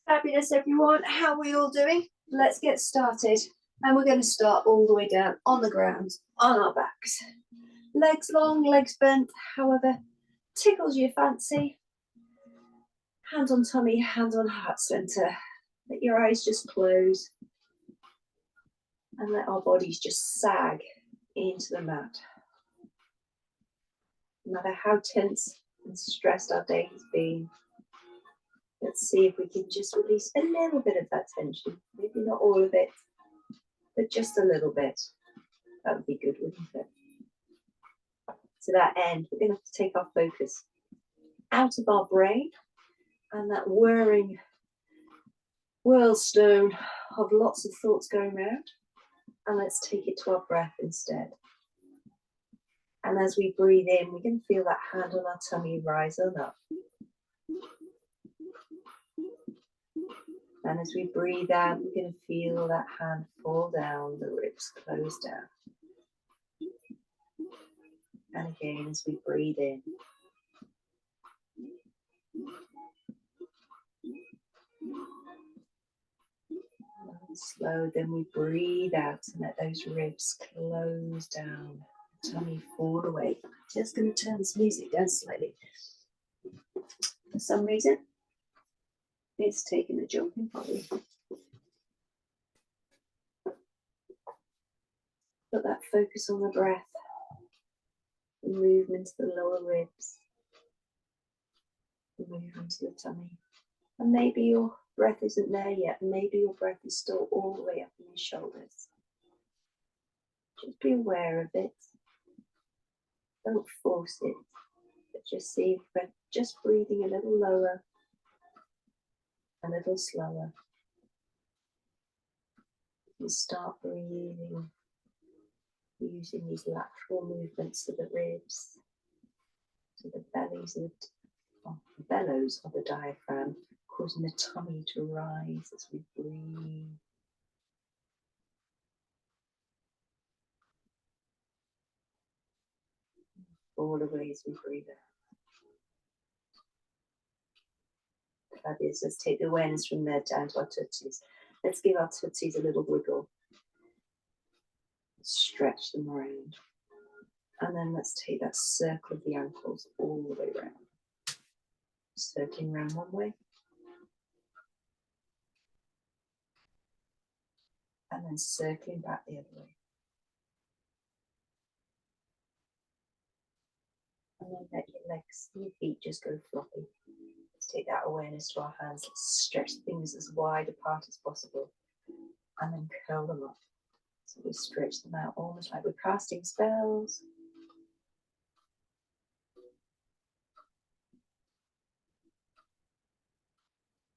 Fabulous, everyone. How are we all doing? Let's get started. And we're going to start all the way down on the ground, on our backs. Legs long, legs bent, however tickles your fancy. Hand on tummy, hand on heart centre. Let your eyes just close. And let our bodies just sag into the mat. No matter how tense and stressed our day has been, let's see if we can just release a little bit of that tension. Maybe not all of it, but just a little bit. That would be good, wouldn't it? To that end, we're going to have to take our focus out of our brain and that whirring whirlstone of lots of thoughts going round, and let's take it to our breath instead. And as we breathe in, we can feel that hand on our tummy rise on up. And as we breathe out, we're going to feel that hand fall down, the ribs close down. And again, as we breathe in. And slow, then we breathe out and let those ribs close down. Tummy fall away. Just going to turn this music down slightly. For some reason, it's taking a jumping body. Put that focus on the breath. The movement to the lower ribs. The movement to the tummy. And maybe your breath isn't there yet. Maybe your breath is still all the way up in your shoulders. Just be aware of it. Don't force it. But just see if we're just breathing a little lower, a little slower. You start breathing using these lateral movements to the ribs, to the bellies and the bellows of the diaphragm, causing the tummy to rise as we breathe. All away as we breathe out. Fabulous. Let's take the awareness from there down to our tootsies. Let's give our tootsies a little wiggle. Stretch them around. And then let's take that circle of the ankles all the way around. Circling around one way. And then circling back the other way. And then let your legs and your feet just go floppy. Let's take that awareness to our hands. Let's stretch things as wide apart as possible. And then curl them up. So we stretch them out almost like we're casting spells.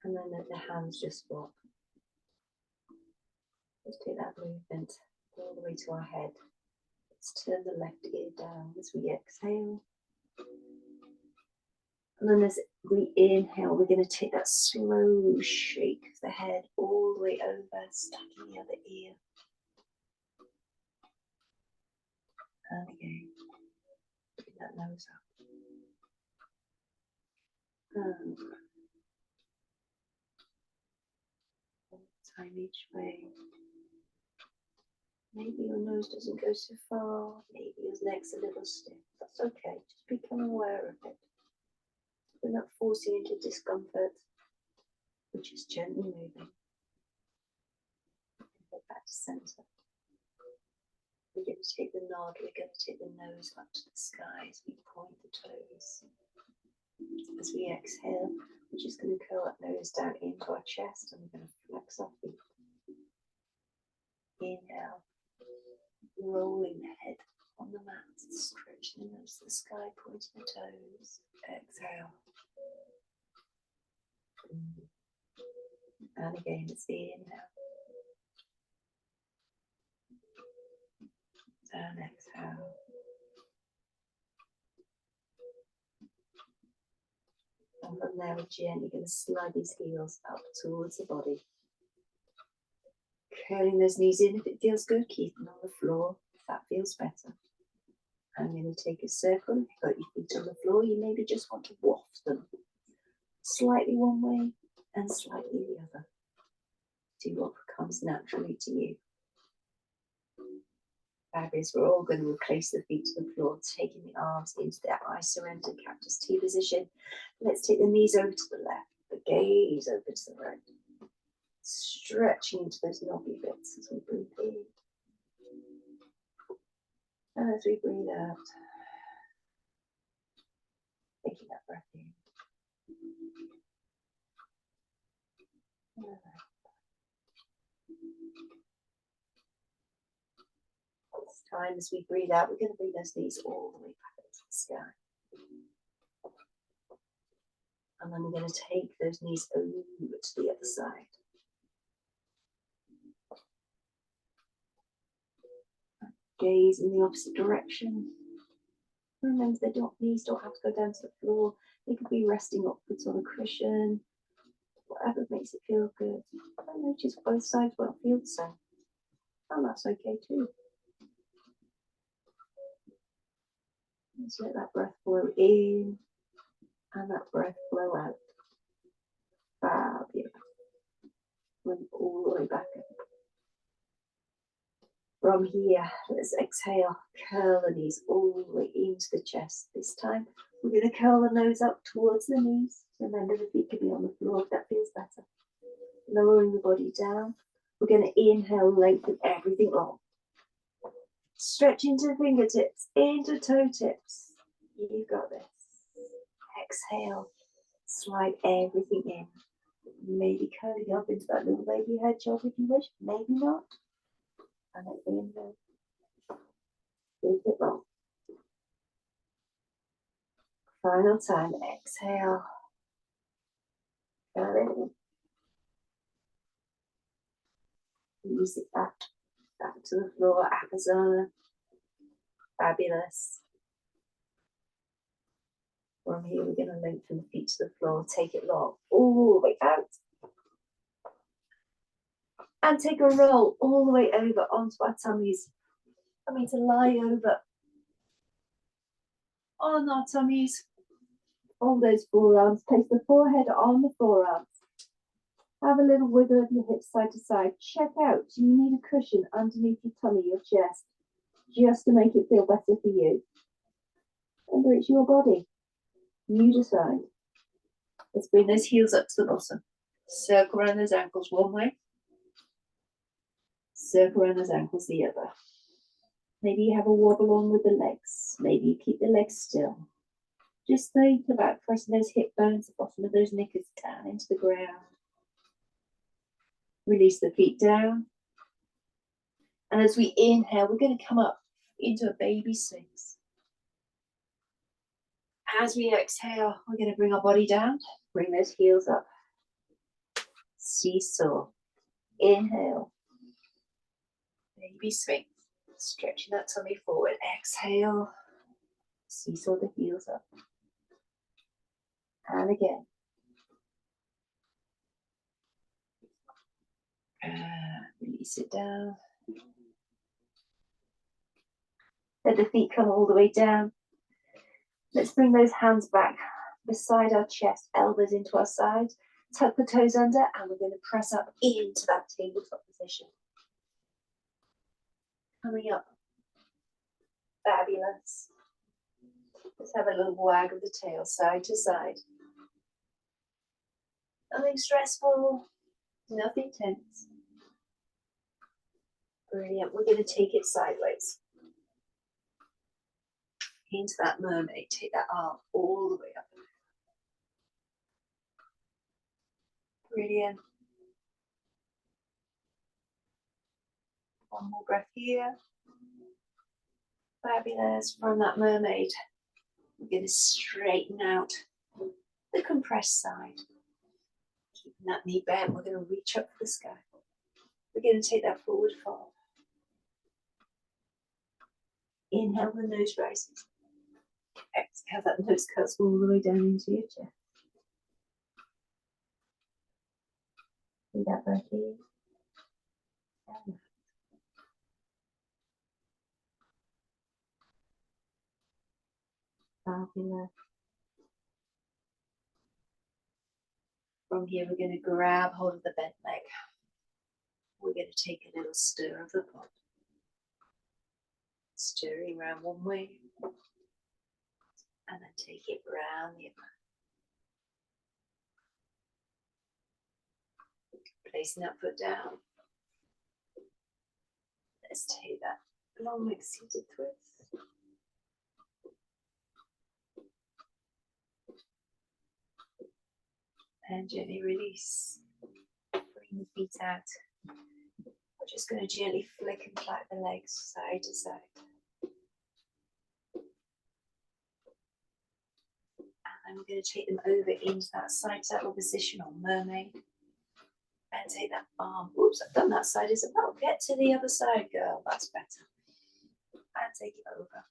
And then let the hands just flop. Let's take that movement all the way to our head. Let's turn the left ear down as we exhale. And then as we inhale, we're going to take that slow shake of the head all the way over, stacking the other ear. And again, bring that nose up. And one time each way. Maybe your nose doesn't go so far, maybe your neck's a little stiff. That's okay, just become aware of it. We're not forcing into discomfort, we're just gently moving. Get back to center. We're going to take the nod, we're going to take the nose up to the sky as we point the toes. As we exhale, we're just going to curl that nose down into our chest and we're going to flex our feet. Inhale, rolling the head on the mat, stretching the nose to the sky, pointing the toes. Exhale. And again, it's the inhale. And exhale. And from there, we're gently going to slide these heels up towards the body. Curling those knees in if it feels good, keep them on the floor if that feels better. I'm going to take a circle. If you've got your feet on the floor, you maybe just want to waft them slightly one way and slightly the other. Do what comes naturally to you. Fabulous. We're all going to replace the feet to the floor, taking the arms into their I surrender cactus T position. Let's take the knees over to the left, the gaze over to the right. Stretching into those knobby bits as we breathe in. And as we breathe out, taking that breath in. This time as we breathe out, we're going to bring those knees all the way back up to the sky. And then we're going to take those knees over to the other side. Gaze in the opposite direction. Remember, knees don't have to go down to the floor. They could be resting upwards on a cushion. Whatever makes it feel good. And notice both sides won't feel the same. And that's okay too. Just let that breath flow in and that breath flow out. Fabulous. Bring all the way back up. From here, let's exhale. Curl the knees all the way into the chest. This time, we're going to curl the nose up towards the knees. Remember, the feet can be on the floor if that feels better. Lowering the body down. We're going to inhale, lengthen everything long. Stretch into fingertips, into toe tips. You've got this. Exhale, slide everything in. Maybe curling up into that little baby head job if you wish, maybe not. And then inhale. Keep it long. Final time, exhale. Curl it in. Release it back to the floor, Apazana. Fabulous. From here, we're going to lengthen the feet to the floor, take it long, all the way out. And take a roll all the way over onto our tummies. Coming to lie over on our tummies. On those forearms, place the forehead on the forearms. Have a little wiggle of your hips side to side. Check out, do you need a cushion underneath your tummy, your chest, just to make it feel better for you? Remember, it's your body. You decide. Let's bring those heels up to the bottom. Circle around those ankles one way. Circle around those ankles the other. Maybe you have a wobble on with the legs. Maybe you keep the legs still. Just think about pressing those hip bones, the bottom of those knickers down into the ground. Release the feet down. And as we inhale, we're going to come up into a baby sphinx. As we exhale, we're going to bring our body down. Bring those heels up. Seesaw. Inhale. Baby sphinx. Stretching that tummy forward. Exhale. Seesaw the heels up. And again. Release it down. Let the feet come all the way down. Let's bring those hands back beside our chest, elbows into our sides. Tuck the toes under, and we're going to press up into that tabletop position. Coming up. Fabulous. Let's have a little wag of the tail, side to side. Nothing stressful, nothing tense. Brilliant. We're going to take it sideways. Into that mermaid. Take that arm all the way up. Brilliant. One more breath here. Fabulous. From that mermaid, we're going to straighten out the compressed side. Keeping that knee bent, we're going to reach up for the sky. We're going to take that forward fold. Inhale, the nose rises. Exhale, that nose cuts all the way down into your chest. Take that breath in. And fabulous. From here, we're going to grab hold of the bent leg. We're going to take a little stir of the pot. Stirring around one way, and then take it round the other. Placing that foot down. Let's take that long leg seated twist. And gently release. Bring the feet out. We're just going to gently flick and flat the legs side to side. And we're going to take them over into that side saddle position or mermaid. And take that arm. Oops, I've done that side as well. Get to the other side, girl. That's better. And take it over.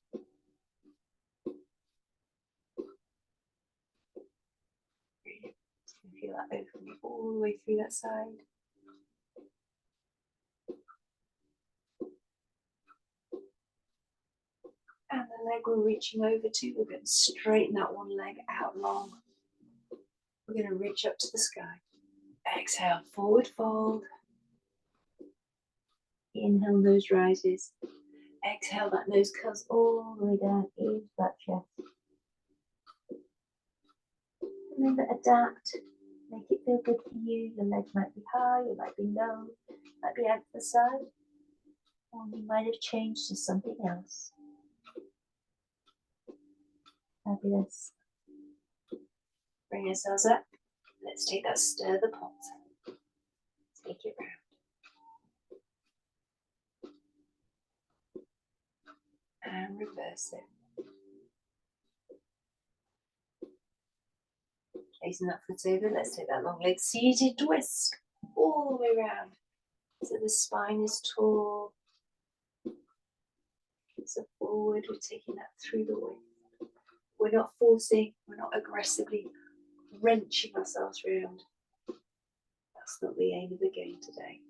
Feel that opening all the way through that side. And the leg we're reaching over to, we're going to straighten that one leg out long. We're going to reach up to the sky. Exhale, forward fold. Inhale, nose rises. Exhale, that nose comes all the way down into that chest. Remember, adapt. Make it feel good for you. Your legs might be high, it might be low, might be out to the side, or you might have changed to something else. Fabulous. Bring ourselves up. Let's take that stir the pot. Take it round. And reverse it. Placing that foot over, let's take that long leg seated twist all the way around. So the spine is tall. So forward, we're taking that through the way. We're not forcing, we're not aggressively wrenching ourselves around. That's not the aim of the game today.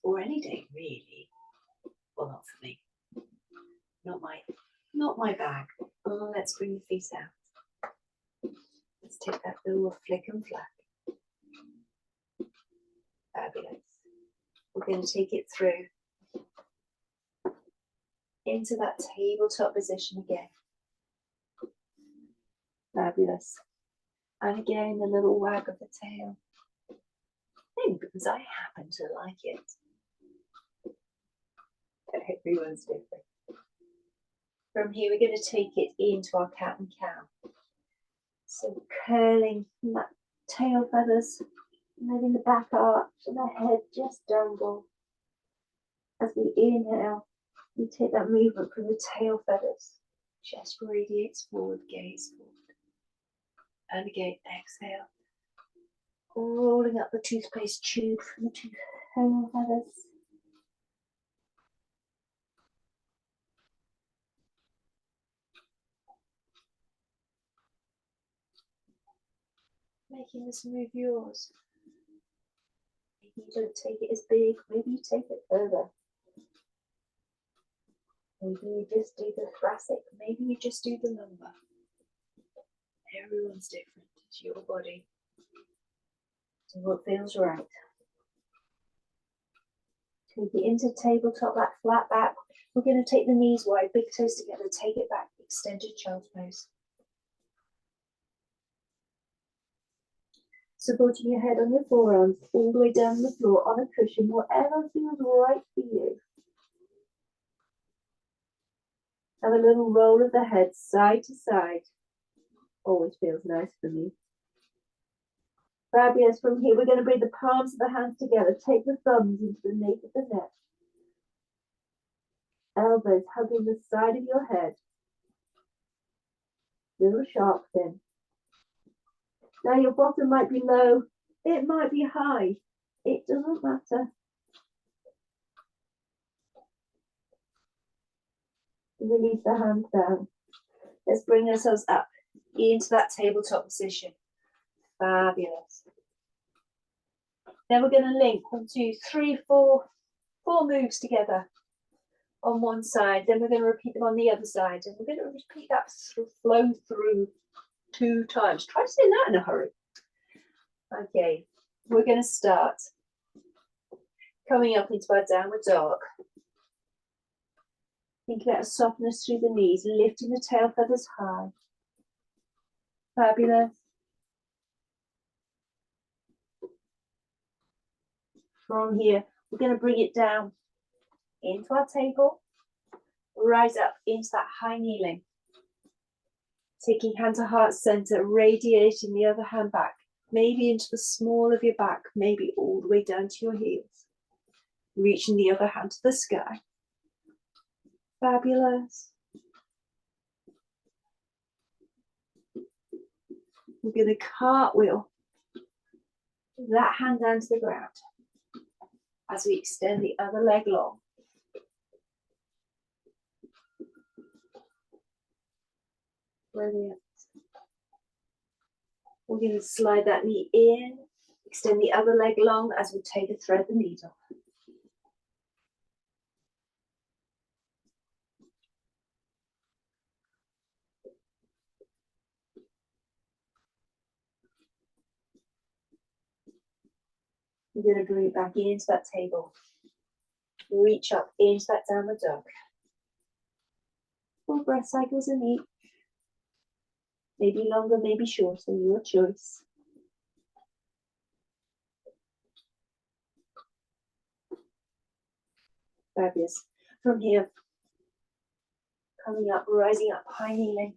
Or any day, really. Well, not for me. Not my bag. Oh, let's bring the feet out. Let's take that little flick and flack. Fabulous. We're going to take it through into that tabletop position again. Fabulous. And again, a little wag of the tail. Maybe because I happen to like it. Everyone's different. From here, we're going to take it into our cat and cow. So curling that tail feathers, letting the back arch and the head just dangle. As we inhale, we take that movement from the tail feathers. Chest radiates forward, gaze forward. And again, exhale. Rolling up the toothpaste tube from the tail feathers. Making this move yours. Maybe you don't take it as big, maybe you take it further. Maybe you just do the thoracic, maybe you just do the lumbar. Everyone's different, it's your body. Do what feels right. Take it into tabletop, that flat back. We're going to take the knees wide, big toes together, take it back, extended child's pose. Supporting your head on your forearms, all the way down the floor on a cushion, whatever feels right for you. Have a little roll of the head side to side. Always feels nice for me. Fabulous. From here, we're going to bring the palms of the hands together. Take the thumbs into the nape of the neck. Elbows hugging the side of your head. Little shark fin. Now your bottom might be low, it might be high, it doesn't matter. Release the hands down. Let's bring ourselves up into that tabletop position. Fabulous. Now we're going to link 1, 2, 3, 4 moves together on one side. Then we're going to repeat them on the other side. And we're going to repeat that flow through 2 times. Try saying that in a hurry. Okay, we're going to start coming up into our downward dog. Think about a softness through the knees, lifting the tail feathers high. Fabulous. From here, we're going to bring it down into our table, rise up into that high kneeling. Taking hand to heart center, radiating the other hand back, maybe into the small of your back, maybe all the way down to your heels. Reaching the other hand to the sky. Fabulous. We're going to cartwheel that hand down to the ground as we extend the other leg long. Brilliant. We're going to slide that knee in, extend the other leg long as we take a thread the needle. We're going to bring it back into that table. Reach up into that downward dog. 4 breath cycles in each. Maybe longer, maybe shorter, your choice. Fabulous. From here, coming up, rising up, high kneeling.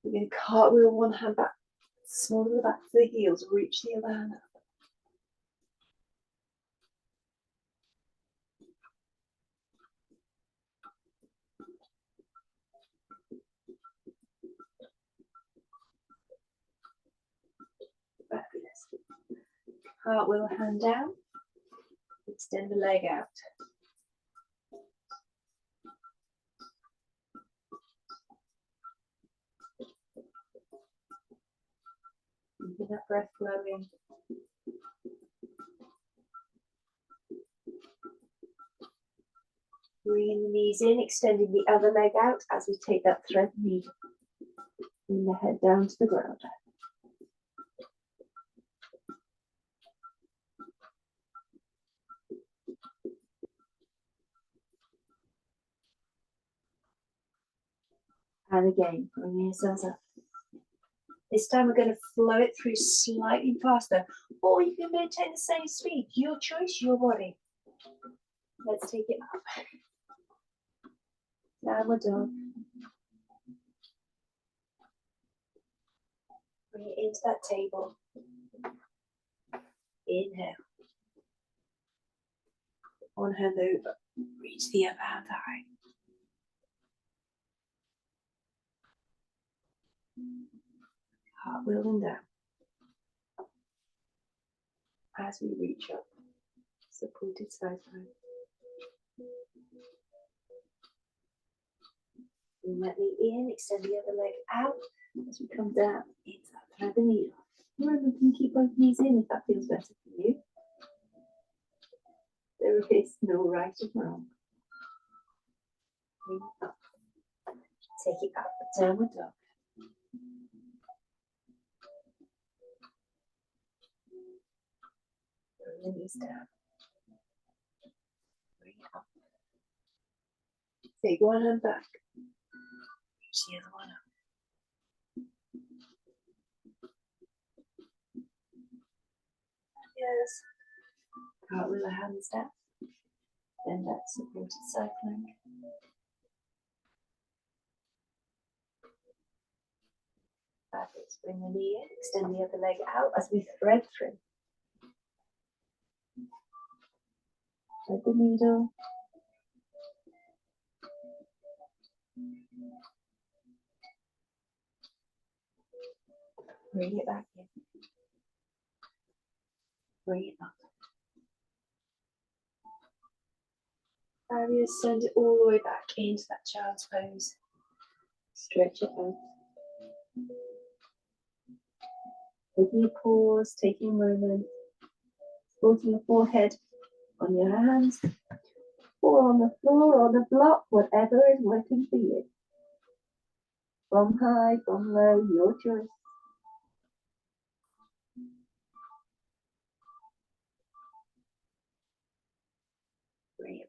We're going to cartwheel one hand back, small to the back of the heels, reach the other hand up. Fabulous. Cartwheel hand down, extend the leg out. Keep that breath flowing. Bringing the knees in, extending the other leg out as we take that thread needle. Bring the head down to the ground. And again, bringing yourselves up. This time we're going to flow it through slightly faster, or you can maintain the same speed. Your choice, your body. Let's take it up. Downward dog. Bring it into that table. Inhale. One hand over. Reach the other hand high. Cartwheel them down. As we reach up, supported side plank. Bring that knee in, extend the other leg out as we come down into that thread the needle. Remember, you can keep both knees in if that feels better for you. There is no right or wrong. Bring it up. Take it up, downward dog. Bring the knees down. Bring it up. Take one hand back. Reach the other one up. Yes. Cartwheel the hands down. Then that supported side plank. Fabulous. Bring the knee in, extend the other leg out as we thread through. Thread the needle. Bring it back in. Bring it up. Fabulous. Send it all the way back into that child's pose. Stretch it out. Taking a pause, taking a moment, supporting the forehead on your hands, or on the floor, or on the block, whatever is working for you. From high, from low, your choice.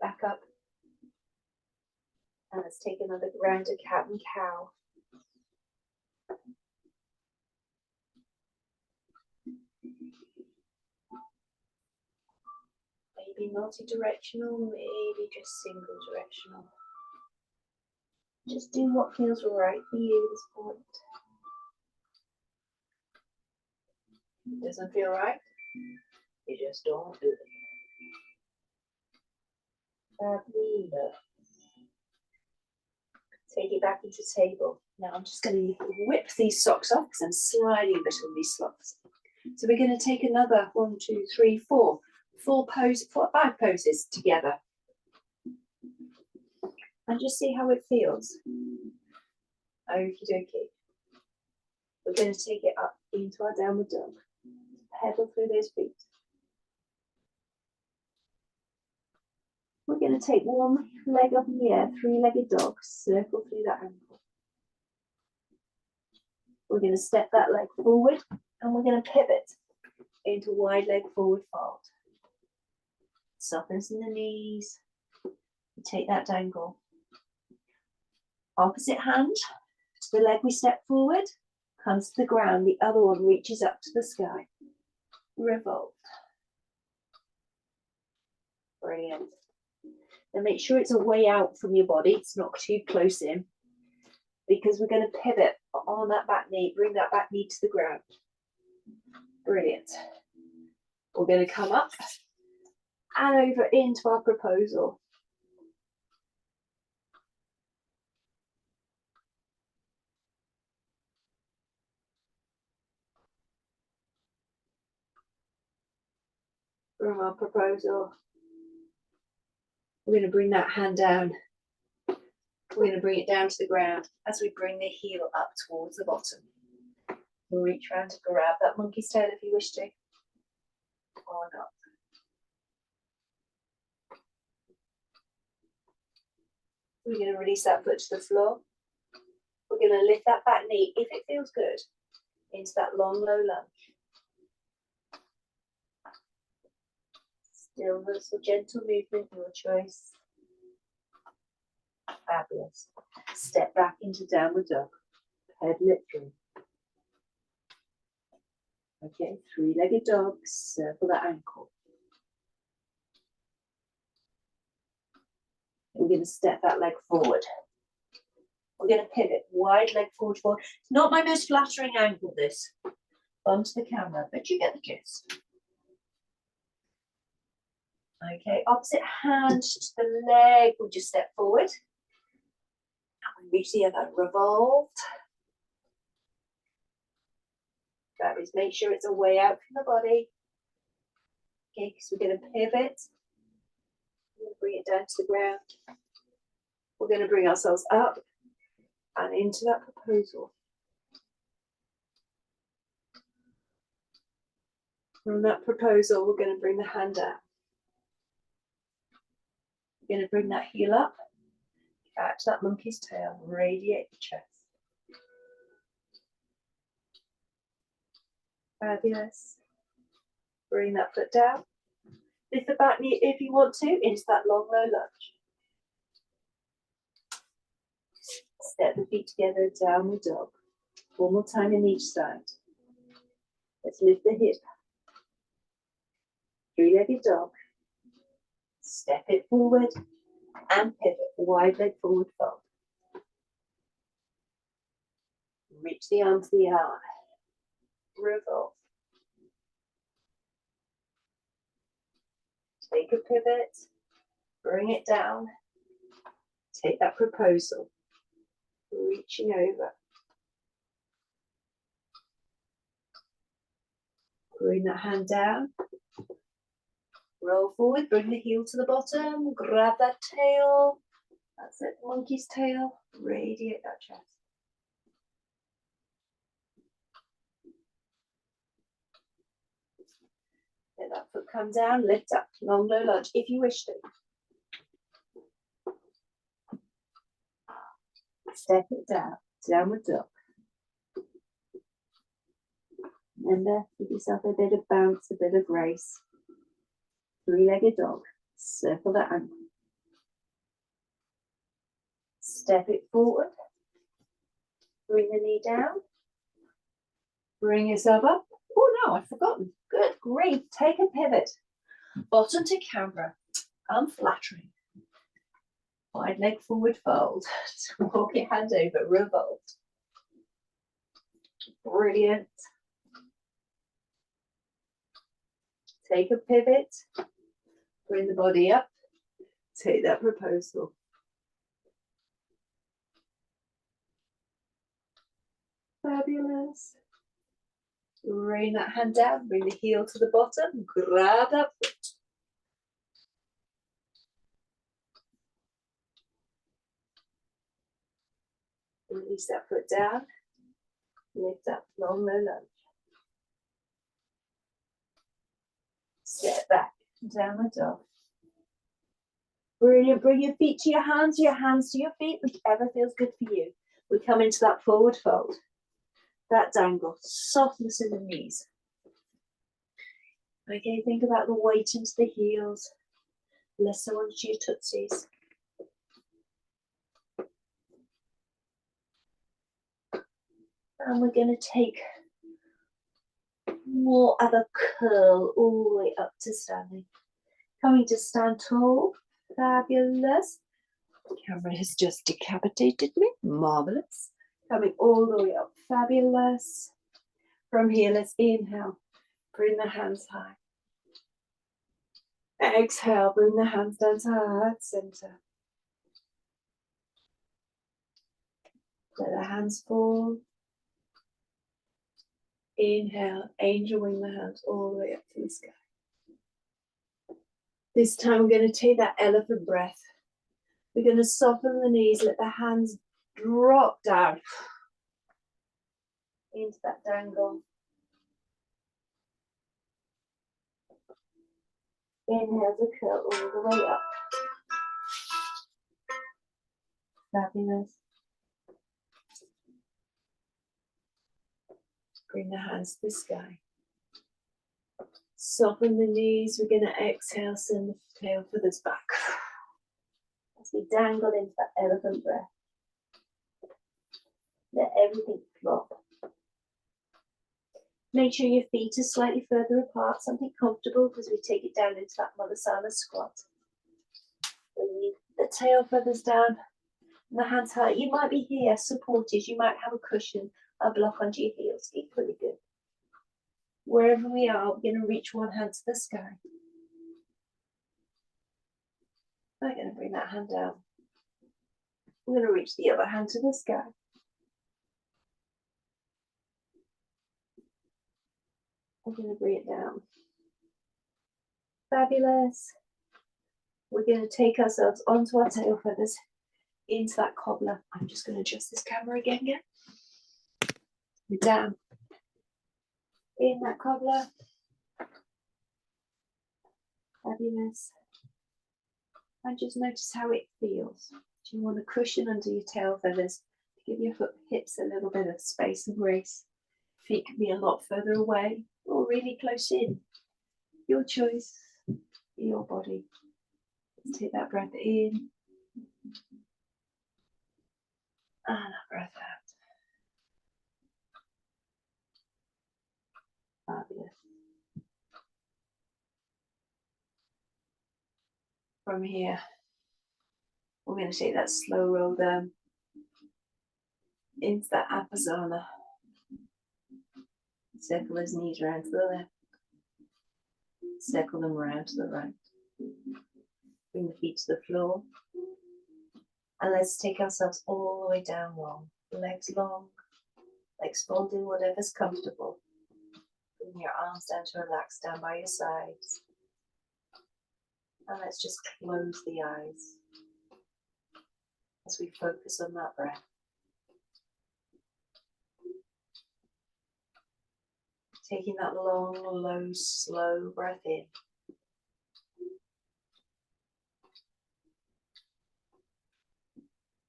back up. And let's take another round of cat and cow. Maybe multi-directional, maybe just single directional. Just do what feels right for you at this point. If it doesn't feel right, you just don't do it. Fabulous. Take it back into table. Now I'm just going to whip these socks off because I'm sliding a bit on these socks. So we're going to take another 1, 2, 3, 4, 5 poses together. And just see how it feels. Okie dokie. We're going to take it up into our downward dog. Pedal through those feet. We're going to take one leg up in the air, three-legged dog, circle through that ankle. We're going to step that leg forward and we're going to pivot into wide leg forward fold. Softens in the knees. Take that dangle. Opposite hand to the leg we step forward, comes to the ground, the other one reaches up to the sky. Revolve. Brilliant. And make sure it's a way out from your body, it's not too close in, because we're going to pivot on that back knee, bring that back knee to the ground. Brilliant. We're going to come up and over into our proposal. From our proposal, we're going to bring that hand down. We're going to bring it down to the ground as we bring the heel up towards the bottom. We'll reach around to grab that monkey's tail if you wish to, or not. We're going to release that foot to the floor. We're going to lift that back knee, if it feels good, into that long, low lunge. Stillness or gentle movement, your choice. Fabulous. Step back into downward dog. Pedal it through. Okay, three-legged dog, circle that ankle. We're going to step that leg forward. We're going to pivot, wide leg forward, forward. It's not my most flattering angle, this, onto the camera, but you get the gist. Okay, opposite hand to the leg, we'll just step forward. And we reach the other, revolved. That is, make sure it's a way out from the body. Okay, because we're going to pivot. We're going to bring it down to the ground. We're going to bring ourselves up and into that proposal. From that proposal, we're going to bring the hand out. We're going to bring that heel up, catch that monkey's tail, radiate the chest. Fabulous. Bring that foot down. Lift the back knee if you want to into that long, low lunge. Step the feet together, downward dog. One more time in each side. Let's lift the hip. Three-legged dog. Step it forward and pivot, wide leg forward fold. Reach the arm to the eye. Revolve. Take a pivot, bring it down. Take that proposal, reaching over. Bring that hand down. Roll forward, bring the heel to the bottom, grab that tail. That's it, monkey's tail. Radiate that chest. Let that foot come down, lift up, long, low lunge, if you wish to. Step it down, downward dog. Remember, give yourself a bit of bounce, a bit of grace. Three-legged dog, circle that ankle. Step it forward. Bring the knee down. Bring yourself up. Oh no, I've forgotten. Good, great. Take a pivot. Bottom to camera. Unflattering. Wide leg forward fold. Walk your hand over, revolt. Brilliant. Take a pivot. Bring the body up. Take that proposal. Fabulous. Bring that hand down. Bring the heel to the bottom. Grab that foot. Release that foot down. Lift up, long, low lunge. Step back, downward dog. Brilliant. Bring your feet to your hands to your feet, whichever feels good for you. We come into that forward fold. That dangle, softness in the knees. Okay, think about the weight into the heels, less so onto your tootsies. And we're going to take more of a curl all the way up to standing. Coming to stand tall. Fabulous. The camera has just decapitated me. Marvelous. Coming all the way up. Fabulous. From here, let's inhale. Bring the hands high. Exhale. Bring the hands down to heart center. Let the hands fall. Inhale. Angel wing the hands all the way up to the sky. This time we're going to take that elephant breath. We're going to soften the knees, let the hands drop down into that dangle. Inhale to curl all the way up. Fabulous. Bring the hands to the sky. Soften the knees. We're going to exhale, send the tail feathers back. As we dangle into that elephant breath. Let everything drop. Make sure your feet are slightly further apart, something comfortable, because we take it down into that Malasana squat. Bring the tail feathers down, and the hands high. You might be here supported. You might have a cushion, a block under your heels. Equally good. Wherever we are, we're going to reach one hand to the sky. We're going to bring that hand down. We're going to reach the other hand to the sky. We're going to bring it down. Fabulous. We're going to take ourselves onto our tail feathers, into that cobbler. I'm just going to adjust this camera again. We're down. In that cobbler. Fabulous. And just notice how it feels. Do you want a cushion under your tail feathers to give your hips a little bit of space and grace? Feet can be a lot further away or really close in. Your choice, your body. Let's take that breath in and a breath out. Fabulous. From here, we're going to take that slow roll down into that Apasana. Circle those knees around to the left. Circle them around to the right. Bring the feet to the floor. And let's take ourselves all the way down long. Legs long, legs folded, whatever's comfortable. Bring your arms down to relax down by your sides. And let's just close the eyes as we focus on that breath. Taking that long, low, slow breath in.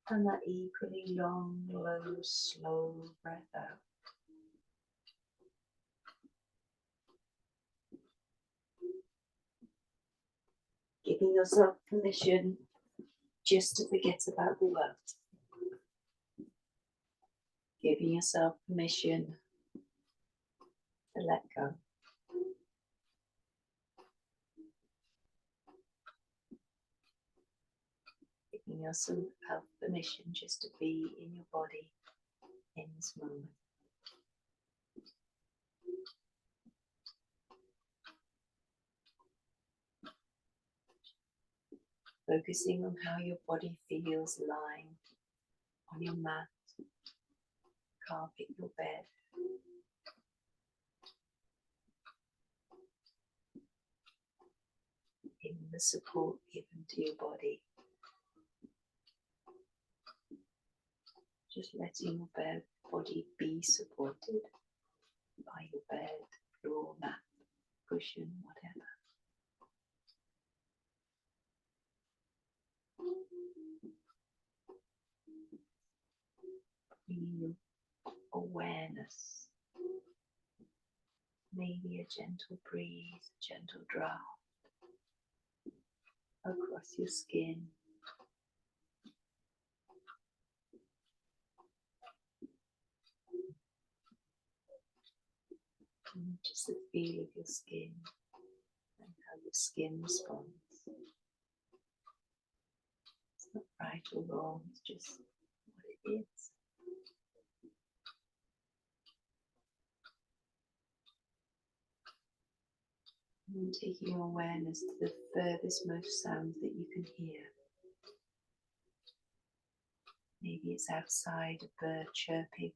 And that equally long, low, slow breath out. Giving yourself permission just to forget about the world. Giving yourself permission to let go. Giving yourself permission just to be in your body in this moment. Focusing on how your body feels lying on your mat, carpet, your bed. In the support given to your body. Just letting your body be supported by your bed, floor, mat, cushion, whatever. Bringing your awareness, maybe a gentle breeze, a gentle draft across your skin. And just the feel of your skin and how your skin responds. It's not right or wrong, it's just what it is. And taking your awareness to the furthest most sounds that you can hear. Maybe it's outside, a bird chirping.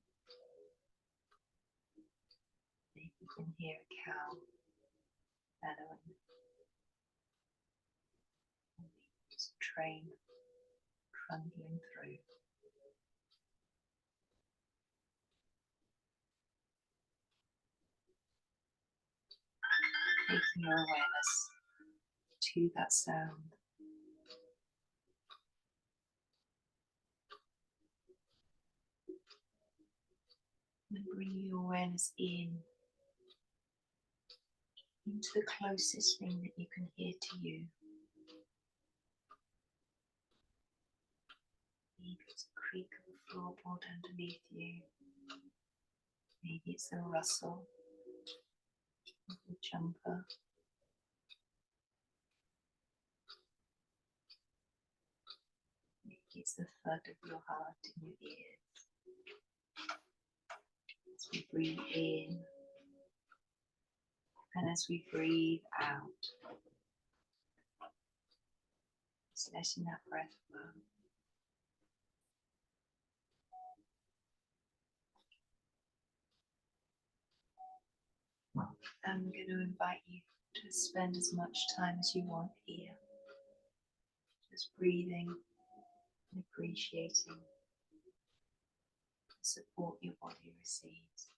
Maybe you can hear a cow bellowing. Maybe it's a train trundling through. Taking your awareness to that sound. And bring your awareness into the closest thing that you can hear to you. Maybe it's a creak of the floorboard underneath you. Maybe it's a rustle of the jumper. Maybe it's the thud of your heart in your ears. As we breathe in and as we breathe out, just letting that breath flow. I'm going to invite you to spend as much time as you want here, just breathing and appreciating the support your body receives.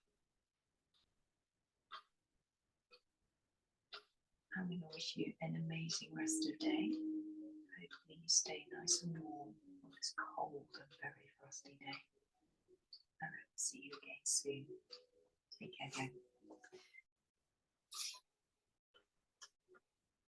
I'm going to wish you an amazing rest of the day. Hopefully you stay nice and warm on this cold and very frosty day. And I will see you again soon. Take care, gang.